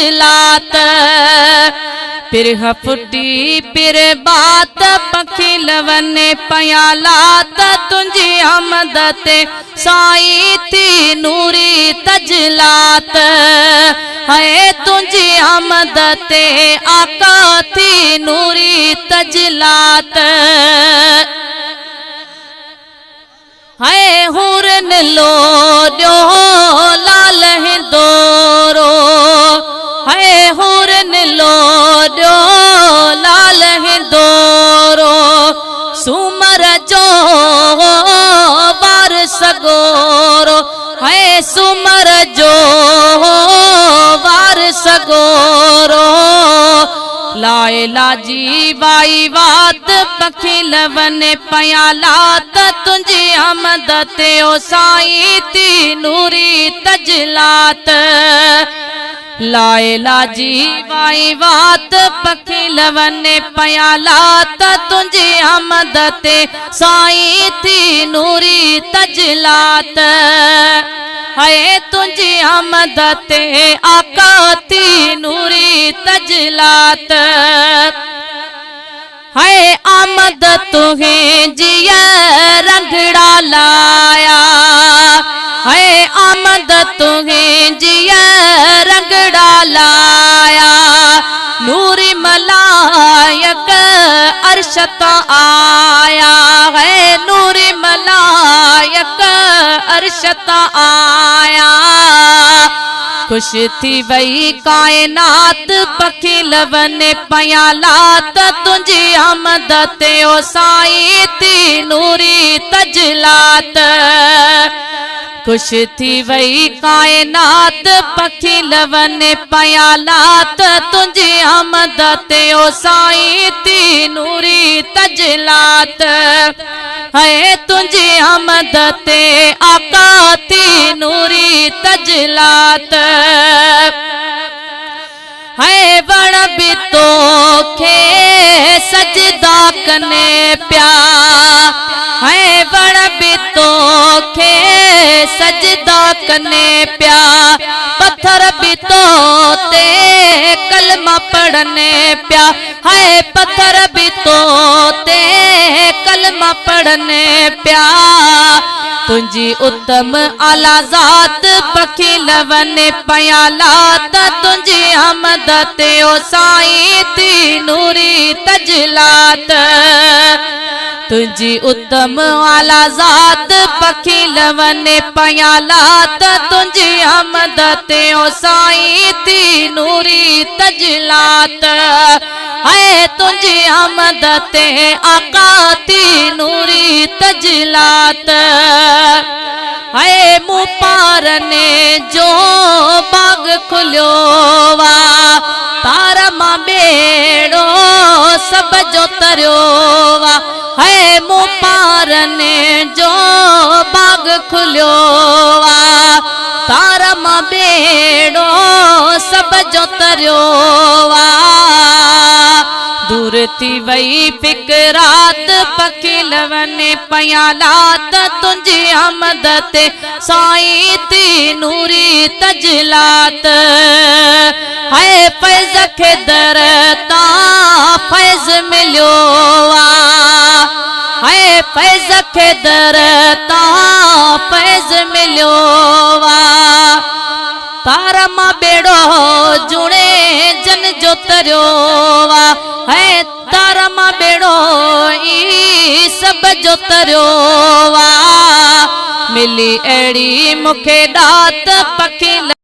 तजलात पिरह फुटी पिर बात पखी लवने पयालात तुझी आमद ते साई थी नूरी तजलात है तुझी आमद ते आका थी नूरी तजलात है हुरन लोड्यो लाल हिंदोरो है हुरन लोड्यो लाल हिंदोरो सुमर जो वार सगोरो है सुमर जो वार सगोरो लायला जी वाई वात पखी लवने पयालात तुझी आमद ते ओ साई थी नूरी तजलात लायला जी वाई वात पखी लवने पयालात तुझी आमद ते साई थी नूरी तजलात है तुझी आमद ते आका थी नूरी तजलात है आमद तुम्हें जिया रंगड़ा लाया है आमद तुम्हें जिया रंगड़ा लाया नूरी मलायक अरशत आया है नूरी मलायक अरशत आया खुश थी वही कायनात पखी लवने पयालात तुझी आमद ते ओ साई थी नूरी तजलात खुश थी वही कायनात पखी लवने पयालात तुझी आमद ते ओ साई थी नूरी तजलात है तुझी आमद ते आका थी नूरी तजलात है वण भी तो खे सजदा कने प्या है वण भी तो खे सजदा कने प्या पत्थर भी तो ते कलमा पढ़ने प्या है पत्थर भी तो ते कलमा पढ़ने प्या तुझी उत्तम आला जात पखी लवने पयालात तुझी आमद ते ओ साई थी नूरी तजलात तुझी उत्तम आला जात पखी लवने पयालात तुझी आमद ते ओ साई थी नूरी तजलात है तुझी आमद ते आका थी नूरी तजलात है मुँह पार ने जो बाग खुल्यो वा तारा मां बेड़ो सब जो तरियो वा है मुँह पार ने जो बाग खुल्यो वा तारा मां बेड़ो सब जो तरियो वा दूर थी वही फिकरात पखी लवने पयालात तुझी आमद ते साई थी नूरी तजलात है फैज खे दरता फैज मिलियो है फैज खे दरता फैज मिलियो तारा मां बेड़ो जुड़े जन जो तरियो वा है तारा मां बेड़ो ई सब जो तरियो वा मिली अड़ी मुखे दात पखी